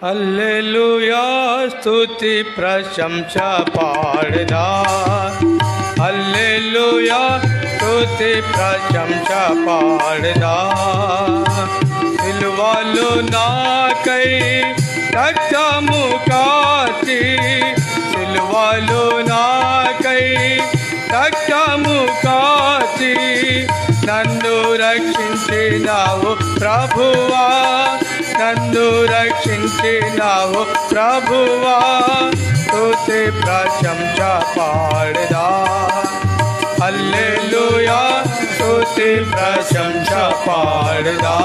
హల్లెలూయా స్తుతి ప్రశంస పాడదా, హల్లెలూయా స్తుతి ప్రశంస పాడదా. సిలువలో నాకై రక్తము కాచి, సిలువలో నాకై రక్తము కాచి నన్ను రక్షించినావు ప్రభువా, నన్ను రక్షించినావు ప్రభువా. స్తుతి ప్రశంస పాడదా, హల్లెలూయా స్తుతి ప్రశంస పాడదా.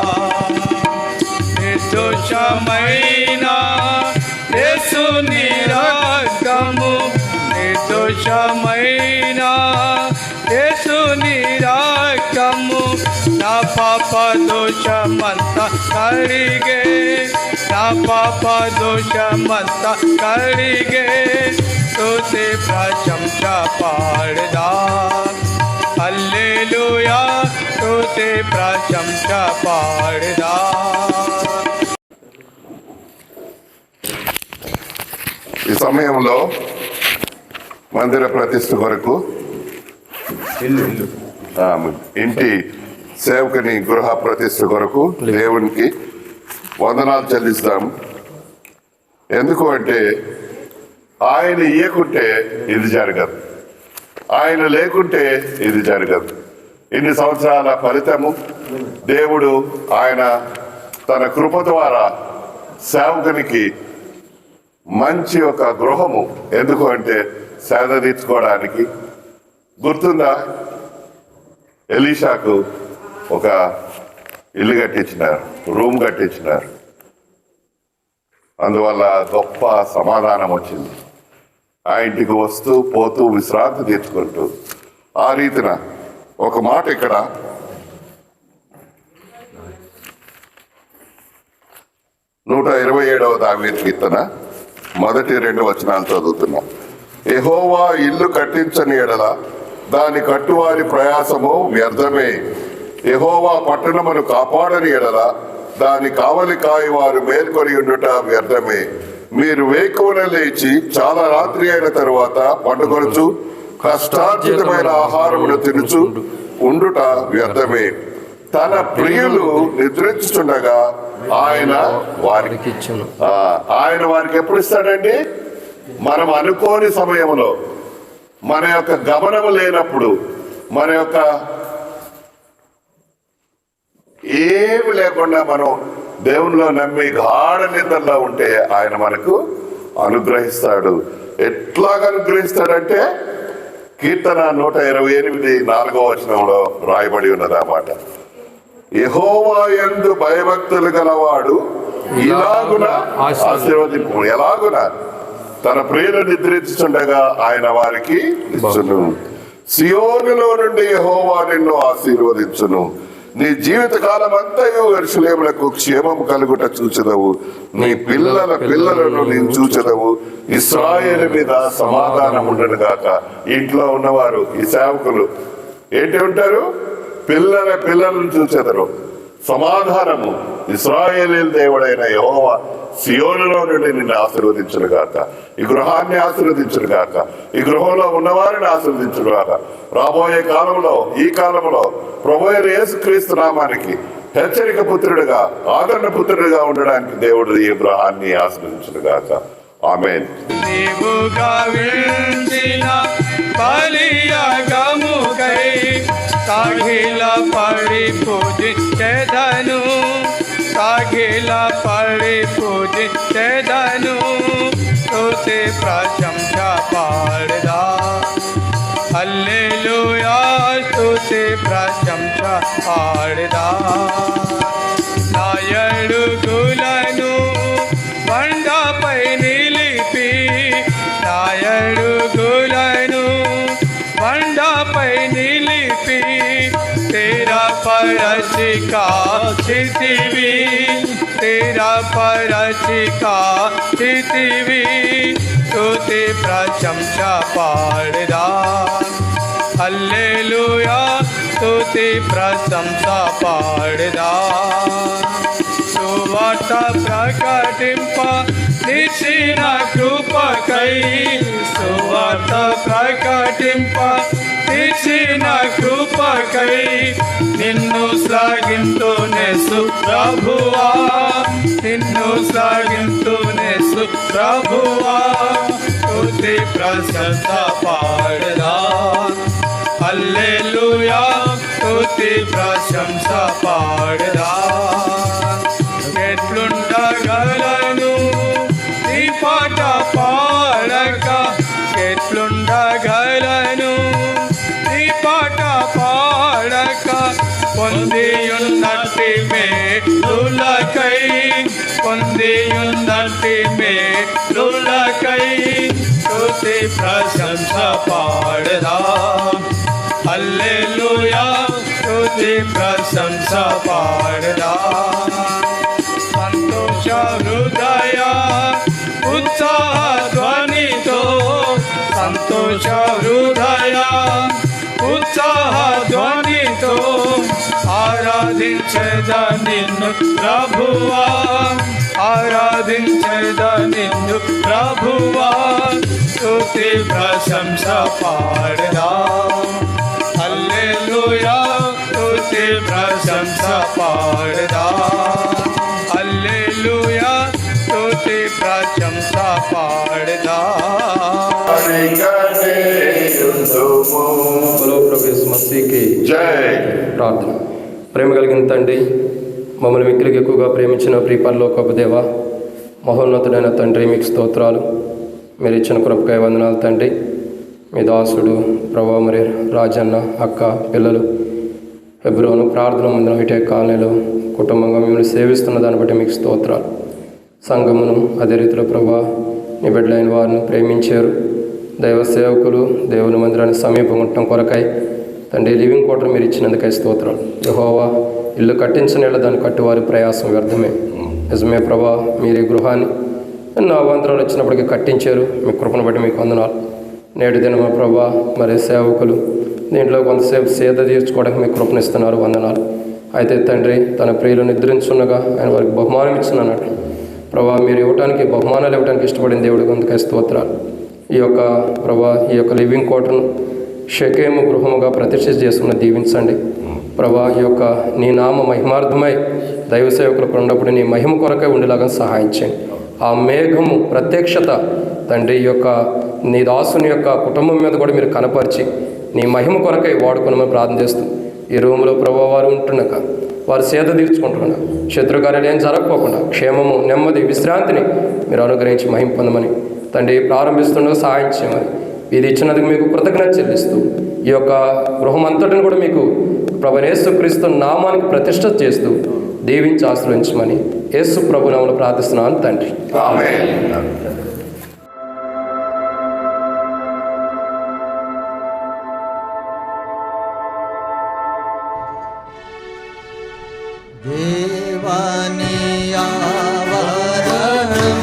నిర్దోషమైన యేసుని రక్తము, నిర్దోషమైన యేసుని రక్తము నా పాప దోషమంతా కడిగే, నా పాప దోషమంతా కడిగే. స్తుతి ప్రశంస పాడదా, హల్లెలూయా స్తుతి ప్రశంస పాడదా. ఈ సమయంలో మందిర ప్రతిష్ఠ కొరకు ఇంటి సేవకుని గృహ ప్రతిష్ఠ కొరకు దేవునికి వందనాలు చెల్లిస్తాం. ఎందుకు అంటే ఆయన ఇయ్యకుంటే ఇది జరగదు, ఆయన లేకుంటే ఇది జరగదు. ఇన్ని సంవత్సరాల ఫలితము దేవుడు ఆయన తన కృప ద్వారా సేవకునికి మంచి ఒక గృహము, ఎందుకు అంటే సేద తీర్చుకోవడానికి. గుర్తుందా, ఎలీషాకు ఒక ఇల్లు కట్టించినారు, రూమ్ కట్టించినారు. అందువల్ల గొప్ప సమాధానం వచ్చింది. ఆ ఇంటికి వస్తూ పోతూ విశ్రాంతి తీర్చుకుంటూ ఆ రీతిన ఒక మాట ఇక్కడ 127వ దావీదు కీర్తన మొదటి 2 వచనాలు చదువుతున్నా. యెహోవా ఇల్లు కట్టించని ఎడల దాని కట్టువారి ప్రయాసము వ్యర్థమే. యెహోవా పట్టణమును కాపాడని ఎడల దాని కావలి కాయవారు మేల్కొని ఉండుట వ్యర్థమే. మీరు వేకువన లేచి చాలా రాత్రి అయిన తరువాత పండుకొనచ్చు కష్టార్జితమైన ఆహారమును తినుచు ఉండుట వ్యర్థమే. తన ప్రియులు నిద్రించుచుండగా ఆయన వారికి ఎప్పుడు ఇస్తాడండి? మనం అనుకోని సమయంలో, మన యొక్క గమనము లేనప్పుడు, మన యొక్క ఏమి లేకుండా మనం దేవునిలో నమ్మి గాఢ నిద్రలో ఉంటే ఆయన మనకు అనుగ్రహిస్తాడు. ఎట్లాగ అనుగ్రహిస్తాడంటే కీర్తన 128 4వ వచనంలో రాయబడి ఉన్నది ఆ మాట. యెహోవా యందు భయభక్తులు గలవాడు ఇలాగున ఆశీర్వదింపు. ఎలాగున తన ప్రియులు నిద్రించుచుండగా ఆయన వారికి ఇచ్చును. సియోనులో నుండి యెహోవా నిన్ను ఆశీర్వదించును. నీ జీవిత కాలం అంతయు యెరూషలేమునకు క్షేమము కలుగుట చూచెదవు. నీ పిల్లల పిల్లలను నేను చూచెదవు. ఇశ్రాయేలు మీద సమాధానం ఉండను గాక. ఇంట్లో ఉన్నవారు, ఈ సేవకులు ఏంటి ఉంటారు? పిల్లల పిల్లలను చూచెదరు. సమాధానము. ఇశ్రాయేలు దేవుడైన యెహోవా సియోనులో నుండి నిన్ను ఆశీర్వదించును గాక. ఈ గృహాన్ని ఆశీర్వదించును గాక. ఈ గృహంలో ఉన్నవారిని ఆశీర్వదించును గాక. రాబోయే కాలంలో, ఈ కాలంలో ప్రభువైన యేసుక్రీస్తు నామానికి హెచ్చరిక పుత్రుడిగా, ఆదరణ పుత్రుడిగా ఉండడానికి దేవుడు ఈ గృహాన్ని ఆశీర్వదించును గాక. ఆమేన్. సాగిల పడి పూజించెదను, సాగిల పడి పూజించెదను. స్తుతి ప్రశంస పాడదా, హల్లెలూయా స్తుతి ప్రశంస పాడదా. నా అడుగులను బండపై నిలిపి, నా అడుగులను బండపై నిలిపి స్థిరపరచికా చితివి, స్థిరపరచికా చితివి. స్తుతి ప్రశంస పాడదా, హల్లెలూయా స్తుతి ప్రశంస పాడదా. సువార్త సువార్త ప్రకటింప నిచ్చిన కృపకై సువార్త ప్రకటింప నిచ్చిన కృపకై నిన్ను శ్లాఘింతునే ప్రభువా నిన్ను శ్లాఘింతునే ప్రభువా స్తుతి ప్రశంస పాడదా హల్లెలూయా స్తుతి ప్రశంస పాడదా ఎట్లుండగలను ఈ పాట పాడక ఎట్లుండగలను ఈ పాట పాడక పొందియున్నట్టి మేలులకై పొందియున్నట్టి మేలులకై స్తుతి ప్రశంస పాడదా హల్లెలూయా స్తుతి ప్రశంస పాడదా సంతోష హృదయ ఉత్సాహ ధ్వనితో సంతోష హృదయ ఉత్సాహ ధ్వనితో ఆరాధించద నిన్ను ప్రభువా ఆరాధించద నిన్ను ప్రభువా స్తుతి ప్రశంస పాడదా హల్లెలూయా స్తుతి ప్రశంస పాడదా హల్లెలూయా స్తుతి ప్రశంస పాడదా హలో ప్రొఫెసర్ మసీకి జై. ప్రార్థన. ప్రేమ కలిగిన తండ్రి, మమ్మల్ని మిక్కిలికి ఎక్కువగా ప్రేమించిన ప్రియపరలోకపు దేవ, మహోన్నతుడైన తండ్రి, మీకు స్తోత్రాలు. మీరు ఇచ్చిన కృపకై వందనాలు తండ్రి. మీ దాసుడు ప్రభా, మరి రాజన్న, అక్క, పిల్లలు హెబ్రోను ప్రార్థన మందిరం ఇటే కాలనీలో కుటుంబంగా మిమ్మల్ని సేవిస్తున్న దాన్ని బట్టి మీకు స్తోత్రాలు. సంఘమును అదే రీతిలో ప్రభా, నీ బిడ్డలైన వారిని ప్రేమించారు. దైవ సేవకులు దేవుని మందిరాన్ని సమీపంగా ఉండటం కొరకై తండ్రి లివింగ్ క్వార్టర్ మీరు ఇచ్చినందుకై స్తోత్రాలు. యెహోవా, ఇల్లు కట్టించిన దాన్ని కట్టువారి ప్రయాసం వ్యర్థమే. నిజమే ప్రభా, మీరు ఈ గృహాన్ని ఎన్నో అవాంతరాలు వచ్చినప్పటికీ కట్టించారు. మీ కృపను బట్టి మీకు వందనాలు. నేటి దినమా ప్రభా, మరి సేవకులు దీంట్లో కొంతసేపు సేద తీర్చుకోవడానికి మీ కృపనిస్తున్నారు, వందనాలు. అయితే తండ్రి, తన ప్రియులు నిద్రించున్నగా ఆయన వారికి బహుమానం ఇచ్చినట్లు ప్రభా, మీరు ఇవ్వడానికి బహుమానాలు ఇవ్వడానికి ఇష్టపడిన దేవుడికి అందుకై స్తోత్రాలు. ఈ యొక్క ప్రభా, ఈ యొక్క లివింగ్ క్వార్టర్ను షకేము గృహముగా ప్రతిష్ఠ చేసుకున్న దీవించండి ప్రభా. ఈ యొక్క నీ నామ మహిమార్థమై దైవ సేవకులకు ఉన్నప్పుడు నీ మహిమ కొరకై ఉండేలాగా సహాయం చేయండి. ఆ మేఘము ప్రత్యక్షత తండ్రి, ఈ యొక్క నీ దాసుని యొక్క కుటుంబం మీద కూడా మీరు కనపరిచి నీ మహిమ కొరకై వాడుకోనమని ప్రార్థన చేస్తూ ఈ రూములో ప్రభా వారు ఉంటుండగా వారు సేద తీర్చుకుంటున్నా శత్రుకార్యాలు ఏం జరగకపోకుండా క్షేమము, నెమ్మది, విశ్రాంతిని మీరు అనుగ్రహించి మహిమ పొందమని తండ్రి ప్రారంభిస్తుండగా సహాయం చేయమని ఇది ఇచ్చినందుకు మీకు కృతజ్ఞత చెల్లిస్తూ ఈ యొక్క గృహం అంతటిని కూడా మీకు ప్రభు యేసుక్రీస్తు నామానికి ప్రతిష్ఠ చేస్తూ దీవించి ఆశ్రయించమని యేసు ప్రభు నామములో ప్రార్థిస్తున్నాను తండ్రి. ఆమేన్. దేవాని ఆవరణం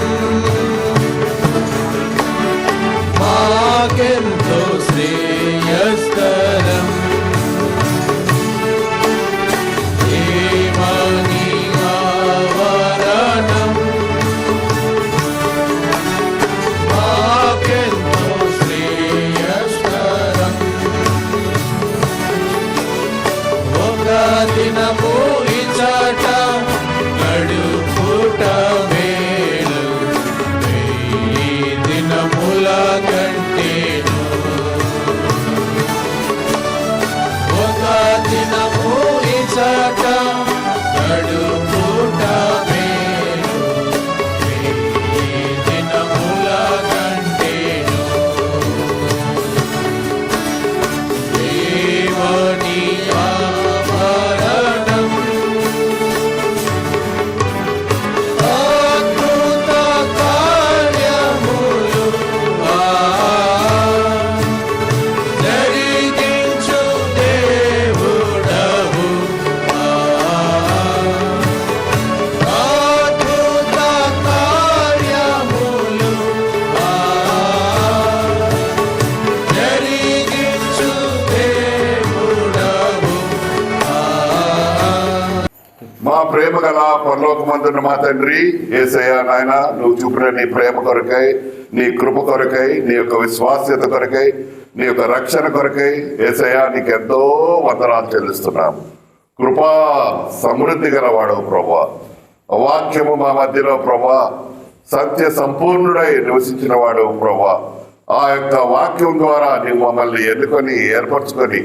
మాకెంతో శ్రేయస్కరం. దేవాని ఆవరణం మాకెంతో శ్రేయస్కరం. ఒక దినము ఇచ్చట గడుపుట మేలు, వెయ్యి దినముల కంటేను. ఒక దినము ఇచ్చట గడుపుట మేలు, వెయ్యి దినముల కంటేను. దేవుని ఆవరణం మా ప్రేమ గల పరలోకమందున్న మా తండ్రి యేసయ్య నాయన, నువ్వు చూపిన నీ ప్రేమ కొరకై, నీ కృప కొరకై, నీ యొక్క విశ్వాస్యత కొరకై, నీ యొక్క రక్షణ కొరకై యేసయ్య నీకు ఎంతో వందనాలు చెల్లిస్తున్నాము. కృపా సమృద్ధి గలవాడు ప్రభా, వాక్యము మా మధ్యలో ప్రభా సత్య సంపూర్ణుడై నివసించిన వాడు ప్రభా. ఆ యొక్క వాక్యం ద్వారా నీవు మమ్మల్ని ఎన్నుకొని ఏర్పరచుకొని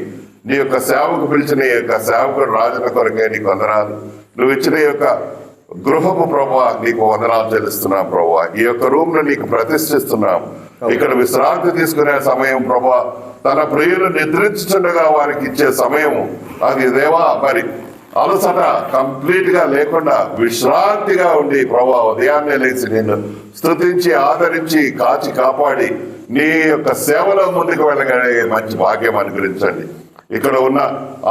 నీ యొక్క సేవకు పిలిచిన ఈ యొక్క సేవకుడు రాజుల కొరకే నీకు వందనాలు. నువ్వు ఇచ్చిన ఈ యొక్క గృహము ప్రభా నీకు వందనాలు చెల్లిస్తున్నాం ప్రభా. ఈ యొక్క రూమ్ ను నీకు ప్రతిష్ఠిస్తున్నాం. ఇక్కడ విశ్రాంతి తీసుకునే సమయం ప్రభా, తన ప్రియులు నిద్రించుండగా వారికి ఇచ్చే సమయం అది దేవా. మరి అలసట కంప్లీట్ గా లేకుండా విశ్రాంతిగా ఉండి ప్రభా ఉదయాన్నే లేచి నిన్ను స్తుతించి ఆదరించి కాచి కాపాడి నీ యొక్క సేవలో ముందుకు వెళ్ళగలిగే మంచి భాగ్యం అనుగ్రహించండి. ఇక్కడ ఉన్న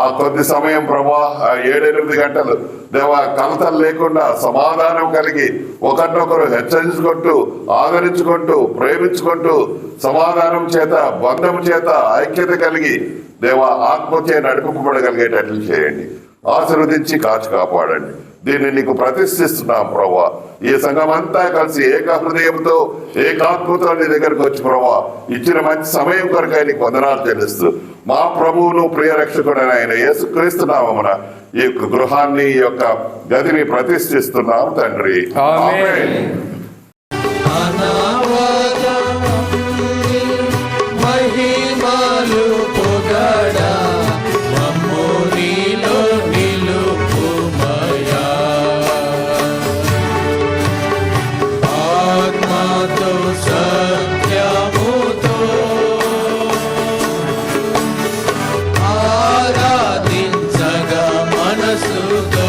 ఆ కొద్ది సమయం ప్రభా, ఆ 7-8 గంటలు దేవా కలతలు లేకుండా సమాధానం కలిగి ఒకరినొకరు హెచ్చరించుకుంటూ ఆదరించుకుంటూ ప్రేమించుకుంటూ సమాధానం చేత బంధం చేత ఐక్యత కలిగి దేవా ఆత్మచే నడిపింపబడగలిగేటట్లు చేయండి. ఆశీర్వదించి కాచి కాపాడండి. దీన్ని నీకు ప్రతిష్ఠిస్తున్నాం ప్రభా. ఈ సంఘం అంతా కలిసి ఏక హృదయంతో ఏకాత్మతో నీ దగ్గరకు వచ్చి ప్రభా ఇచ్చిన మంచి సమయం కొరకై నీకు వందనాలు చెల్లిస్తూ మా ప్రభువును ప్రియ రక్షకుడైన ఆయన యేసుక్రీస్తు నామమున ఈ యొక్క గృహాన్ని, ఈ యొక్క గదిని ప్రతిష్ఠిస్తున్నాం తండ్రి. ఆమేన్. మహిమలు పొగడా మమ్ము నీలో నిలుపుమయా. ఆత్మతో సత్యముతో ఆరాధించగా మనసుతో,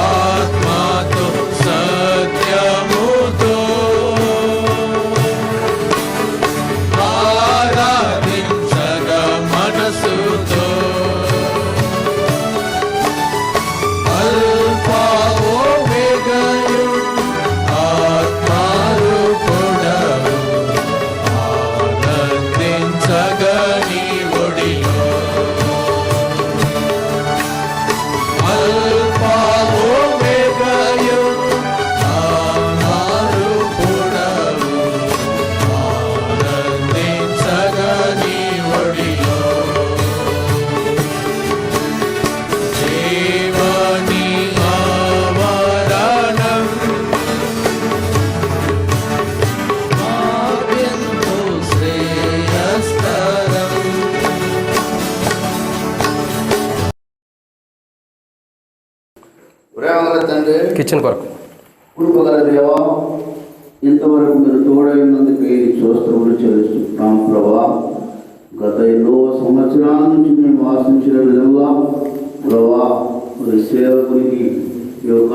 ఆత్మతో సత్యముతో ఆరాధించగా మనసుతో. అల్ఫా ఓమెగాయు ఆత్మారూపుడవు, ఆనందించగా నీ ఒడిలో. అల్ఫా ఓమెగాయు ఆత్మారూపుడవు, ఆనందించగా నీ ఒడిలో. జీవని ఆవరణం మాకెంతో శ్రేయస్కరం. ప్రేమగల తండ్రి, కిచెన్ కొరకు కృపగల దేవా, ఇంతవరకు మీరు తోడైనందుకు స్తోత్రములు చెల్లిస్తున్నాం ప్రభా. గత ఎన్నో సంవత్సరాల నుంచి మేము ఆశించిన విధంగా ప్రభా మరి సేవకునికి ఈ యొక్క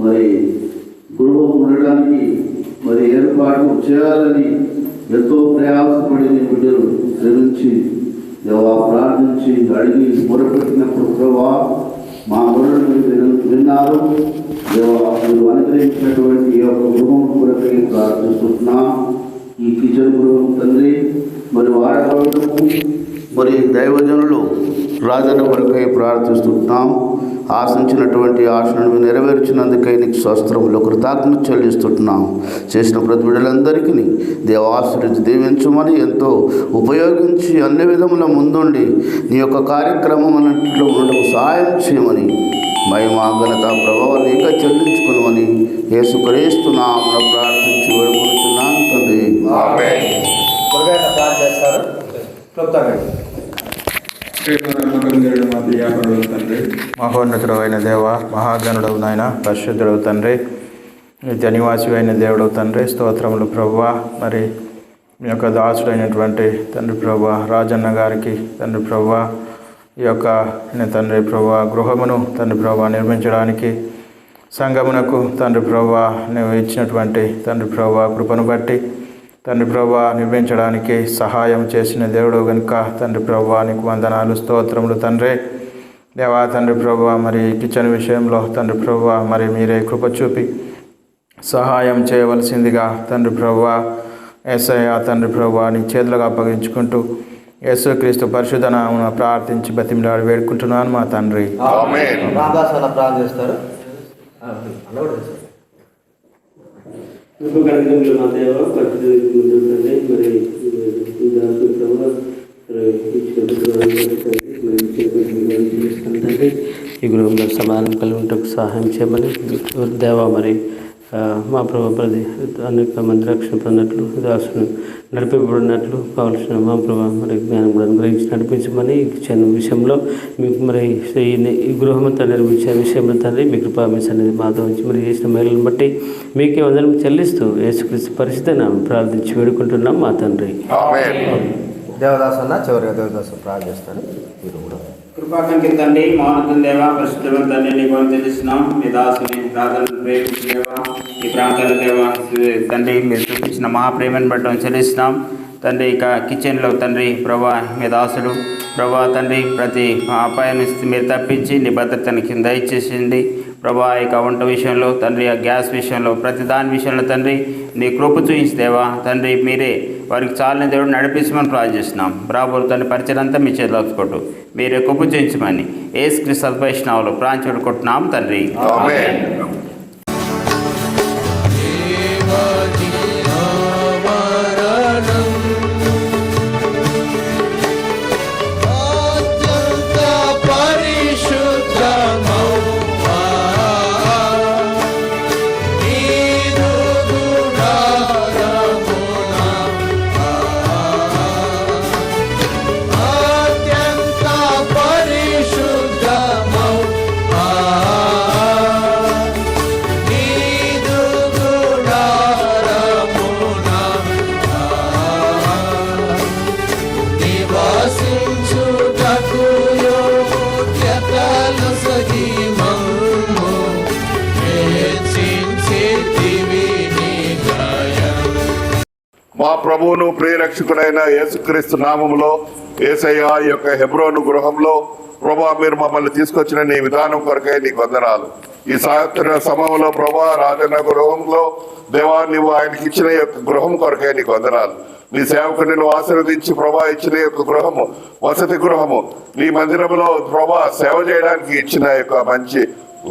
మరి గృహం ఉండడానికి మరి ఏర్పాటు చేయాలని ఎంతో ప్రయాసపడి నీ బిడ్డలు శ్రమించి దేవా ప్రార్థించి అడిగి మొరపెట్టినప్పుడు ప్రభా మా మొరలు మీరు విన్నారు. దేవా మీరు అనుగ్రహించినటువంటి ఈ యొక్క గృహం కొరకై ప్రార్థిస్తున్నాం. ఈ కిచెన్ గృహం తండ్రి మరి వాడకము మరి దైవజనులు రాజన్న కొరకై ప్రార్థిస్తున్నాం. ఆశించినటువంటి ఆశలను నెరవేర్చినందుకై నీకు స్వస్త్రములు కృతజ్ఞత చెల్లిస్తున్నాం. చేసిన ప్రతి బిడ్డలందరికీ దేవాశ్రయించి దీవించమని ఎంతో ఉపయోగించి అన్ని విధముల ముందుండి నీ యొక్క కార్యక్రమం అన్నింటిలో ఉండకు సహాయం చేయమని మహిమా ఘనత ప్రభావం నీక చెల్లించుకుని యేసుక్రీస్తు నామమున ప్రార్థించి వేడుకొనుచున్నాను తండ్రి. ఆమేన్. చేస్తారు మహోన్నతుడు అయిన దేవ, మహాగణుడవు నాయన, పరిశుద్ధుడవు తండ్రి, నిత్య నివాసి అయిన దేవుడవు తండ్రి, స్తోత్రములు ప్రభువా. మరి మీ యొక్క దాసుడైనటువంటి తండ్రి ప్రభువా రాజన్న గారికి తండ్రి ప్రభువా ఈ యొక్క తండ్రి ప్రభువా గృహమును తండ్రి ప్రభువా నిర్మించడానికి సంఘమునకు తండ్రి ప్రభువా నువ్వు ఇచ్చినటువంటి తండ్రి ప్రభువా కృపను బట్టి తండ్రి ప్రభువా నిర్మించడానికి సహాయం చేసిన దేవుడు కనుక తండ్రి ప్రభువా నీకు వందనాలు, స్తోత్రములు తండ్రి. దేవా తండ్రి ప్రభువా మరి కిచెన్ విషయంలో తండ్రి ప్రభువా మరి మీరే కృప చూపి సహాయం చేయవలసిందిగా తండ్రి ప్రభువా యేసయ్య తండ్రి ప్రభువా నీ చేతులకు అప్పగించుకుంటూ యేసుక్రీస్తు పరిశుద్ధ నామమున ప్రార్థించి బతిమిలాడి వేడుకుంటున్నాను మా తండ్రి. ఆమేన్. రాధాసాల ప్రార్థిస్తారు. కలిగిన మా దేవ పరిశుద్ధి మరి ఈ గృహంలో సమాధానం కలిగి ఉంటకు సహాయం చేయమని దేవ మరి మా ప్రభు ప్రతి అనేక మంది రక్షణ పొందినట్లు దాసును నడిపింపబడినట్లు కావాల్సిన మా ప్రభు మరి జ్ఞానం కూడా అనుగ్రహించి నడిపించమని చిన్న విషయంలో మీకు మరి ఈ గృహంతో నిర్మించే విషయంలో తండ్రి మీ కృపామిస్ అనేది మాతో వచ్చి మరి చేసిన మేలను బట్టి మీకే వందనం చెల్లిస్తూ యేసుక్రీస్తు పరిశుద్ధ ప్రార్థించి వేడుకుంటున్నాం మా తండ్రి. దేవదాసన్న చివరిగా దేవదాసు ప్రార్థిస్తాను. మీరు కూడా కృపాకంకి తండ్రి మౌనతం దేవ పరిశుద్ధమైన తండ్రి నీకు తెలుస్తున్నాం. మీ దాసుని ప్రార్థనలు ప్రేమించిన దేవ ఈ ప్రాంతాల దేవ తండ్రి మీరు చూపించిన మహాప్రేమను బట్టి చెల్లిస్తున్నాం తండ్రి. ఇక కిచెన్లో తండ్రి ప్రభా మీ దాసుడు ప్రభా తండ్రి ప్రతి అపాయాన్ని మీరు తప్పించి నీ భద్రతని కింద ఇచ్చేసింది ప్రభా. ఇక వంట విషయంలో తండ్రి ఆ గ్యాస్ విషయంలో ప్రతి దాని విషయంలో తండ్రి నీ కృప చూపించి దేవా తండ్రి మీరే వారికి చాలని దేవుడు నడిపించమని ప్రార్థిస్తున్నాం. రాబోలు తండ్రి పరిచయం అంతా మీ చేతిలో కొట్టు మీరే కృప చూపించమని యేసుక్రీస్తు సద్వైష్ణవులు ప్రాంచుడు కొట్టున్నాం తండ్రి. మా ప్రభువును ప్రియరక్షకుడైన యేసుక్రీస్తు నామములో యేసయ్య యొక్క హెబ్రోను గృహంలో ప్రభా మీరు మమ్మల్ని తీసుకొచ్చిన నీ విధానం కొరకై నీకు వందనాలు. ఈ సాయంత్ర సమయంలో ప్రభా రాజన్న గృహంలో దేవా నువ్వు ఆయనకి ఇచ్చిన యొక్క గృహం కొరకై నీకు వందనాలు. నీ సేవకుని నువ్వు ఆశీర్వదించి ప్రభా ఇచ్చిన యొక్క గృహము వసతి గృహము నీ మందిరంలో ప్రభా సేవ చేయడానికి ఇచ్చిన యొక్క మంచి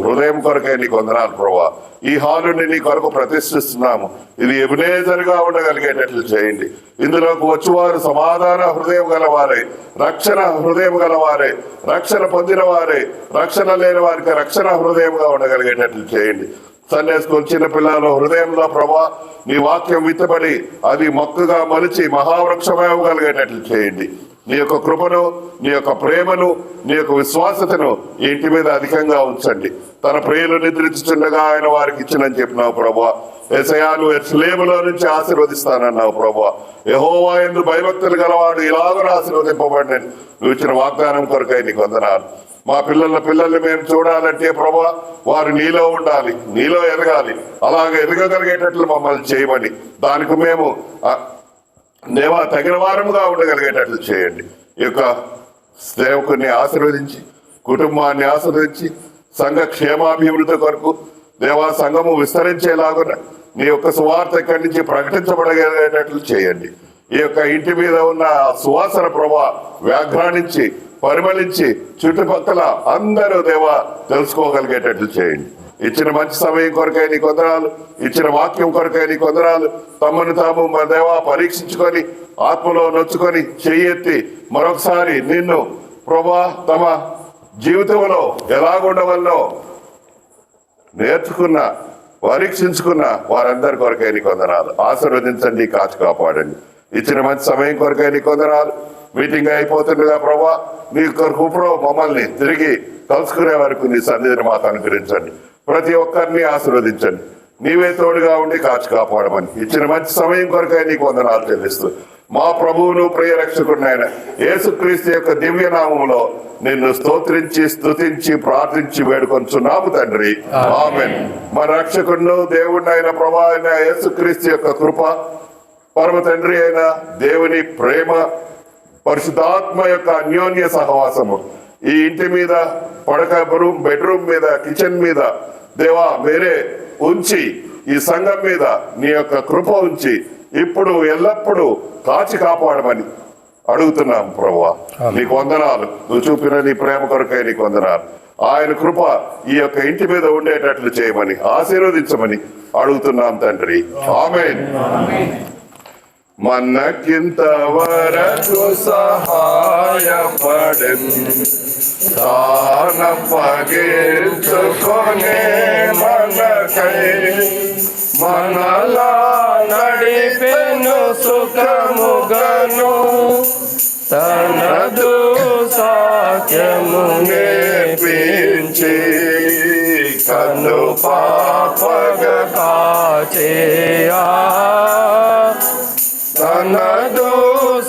హృదయం కొరకై నీకు వందనాలు ప్రభా. ఈ హాలుని నీ కొరకు ప్రతిష్ఠిస్తున్నాము. ఇది ఎబినేజర్గా ఉండగలిగేటట్లు చేయండి. ఇందులోకి వచ్చేవారు సమాధాన హృదయం గలవారే, రక్షణ హృదయం గలవారే, రక్షణ పొందిన వారే, రక్షణ లేని వారికి రక్షణ హృదయంగా ఉండగలిగేటట్లు చేయండి. సండే స్కూల్ చిన్న పిల్లల హృదయంలో ప్రభా నీ వాక్యం విత్తబడి అది మొక్కగా మలిచి మహావృక్షమేవగలిగేటట్లు చేయండి. నీ యొక్క కృపను, నీ యొక్క ప్రేమను, నీ యొక్క విశ్వాసతను ఇంటి మీద అధికంగా ఉంచండి. తన ప్రియులు నిద్రించుండగా ఆయన వారికి ఇచ్చినని చెప్పినావు ప్రభా. యేసయ్యా నువ్వు యెరూషలేములో నుంచి ఆశీర్వదిస్తానన్నావు ప్రభా. యెహోవా యందు భయభక్తులు గలవాడు ఇలాగ ఆశీర్వదింపబడినని నువ్వు ఇచ్చిన వాగ్దానం కొరకై నీకు వందనాలు. మా పిల్లల్ని మేము చూడాలంటే ప్రభా వారు నీలో ఉండాలి, నీలో ఎదగాలి. అలాగే ఎదగగలిగేటట్లు మమ్మల్ని చేయమని దానికి మేము దేవా తగిన వారముగా ఉండగలిగేటట్లు చేయండి. ఈ యొక్క సేవకుని ఆశీర్వదించి కుటుంబాన్ని ఆశీర్వదించి సంఘ క్షేమాభివృద్ధి కొరకు దేవా సంఘము విస్తరించేలాగున నీ యొక్క సువార్త ఇక్కడి నుంచి ప్రకటించబడగలిగేటట్లు చేయండి. ఈ యొక్క ఇంటి మీద ఉన్న సువాసన ప్రభా వ్యాఘ్రానించి పరిమళించి చుట్టుపక్కల అందరూ దేవా తెలుసుకోగలిగేటట్లు చేయండి. ఇచ్చిన మంచి సమయం కొరకై నీకు వందనాలు, ఇచ్చిన వాక్యం కొరకై నీకు వందనాలు. తమను తాము మా దేవా పరీక్షించుకొని ఆత్మలో నొచ్చుకొని చెయ్యెత్తి మరొకసారి నిన్ను ప్రభా తమ జీవితంలో ఎలాగుండవల్లో నేర్చుకున్న పరీక్షించుకున్న వారందరి కొరకై నీకు వందనాలు. ఆశీర్వదించండి, కాచి కాపాడండి. ఇచ్చిన మంచి సమయం కొరకై నీకు వందనాలు. మీటింగ్ అయిపోతుండగా ప్రభా నీ కృపలో మమ్మల్ని తిరిగి కలుసుకునే వరకు నీ సన్నిధిని మాకు అనుగ్రహించండి. ప్రతి ఒక్కరిని ఆశీర్వదించండి. నీవే తోడుగా ఉండి కాచి కాపాడమని ఇచ్చిన మంచి సమయం కొరకై నీకు వందనాలు చెల్లిస్తూ మా ప్రభువును ప్రియ రక్షకుడినైన యేసుక్రీస్తు యొక్క దివ్య నామములో నిన్ను స్తోత్రించి స్తుతించి ప్రార్థించి వేడుకొంచున్నాము తండ్రి. ఆమేన్. మన రక్షకుడును దేవుడిని అయిన ప్రభు అయిన యేసుక్రీస్తు యొక్క కృప, పరమ తండ్రి అయిన దేవుని ప్రేమ, పరిశుద్ధాత్మ యొక్క అన్యోన్య సహవాసము ఈ ఇంటి మీద, పడక బెడ్రూమ్ మీద, కిచెన్ మీద దేవా మీరే ఉంచి ఈ సంఘం మీద నీ యొక్క కృప ఉంచి ఇప్పుడు ఎల్లప్పుడూ కాచి కాపాడమని అడుగుతున్నాం ప్రభువా. నీకు వందనాలు, నువ్వు చూపిన నీ ప్రేమ కొరకై నీకు వందనాలు. ఆయన కృప ఈ యొక్క ఇంటి మీద ఉండేటట్లు చేయమని, ఆశీర్వదించమని అడుగుతున్నాం తండ్రి. ఆమేన్. మనకింత వరకు సహాయపడెన్ పగిల్చుకొనే మనకై మనలా నడిపెను సుఖముగను తనదు సాఖ్యము నేర్పించి కన్ను పాపగ కాచేయా తనదు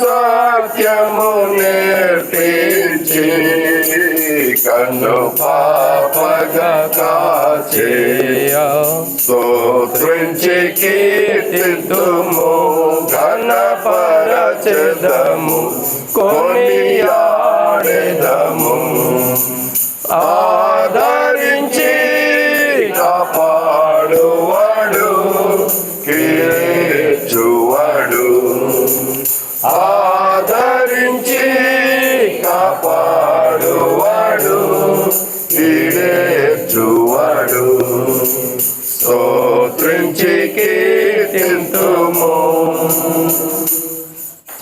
సాఖ్యము నేర్పించి కన్ను పాపగ కాచేయా స్తోత్రించి కీర్తిద్దుము ఘనపరచెదము కొనియాడెదము ఆదరించి కాపాడువాడు కీర్చువాడు ఆదరించి కాపాడువాడు కీర్చువాడు స్తోత్రించి కీర్తింతుము.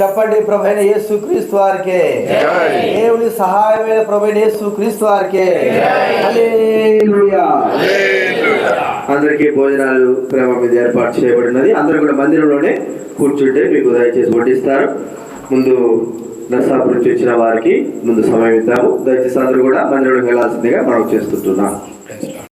చెప్పండి, ప్రభువైన యేసు క్రీస్తు వారికే దేవుని సహాయమైన ప్రభువైన యేసు క్రీస్తు వారికే హల్లెలూయా. అందరికీ భోజనాలు ప్రేమ మీద ఏర్పాటు చేయబడినది. అందరూ కూడా మందిరంలోనే కూర్చుంటే మీకు దయచేసి వడ్డిస్తారు. ముందు నర్సాపు నుంచి వచ్చిన వారికి ముందు సమయం ఇద్దాము. దయచేసి అందరూ కూడా మందిరంలోకి వెళ్ళాల్సిందిగా మనం చేస్తుంటున్నాం.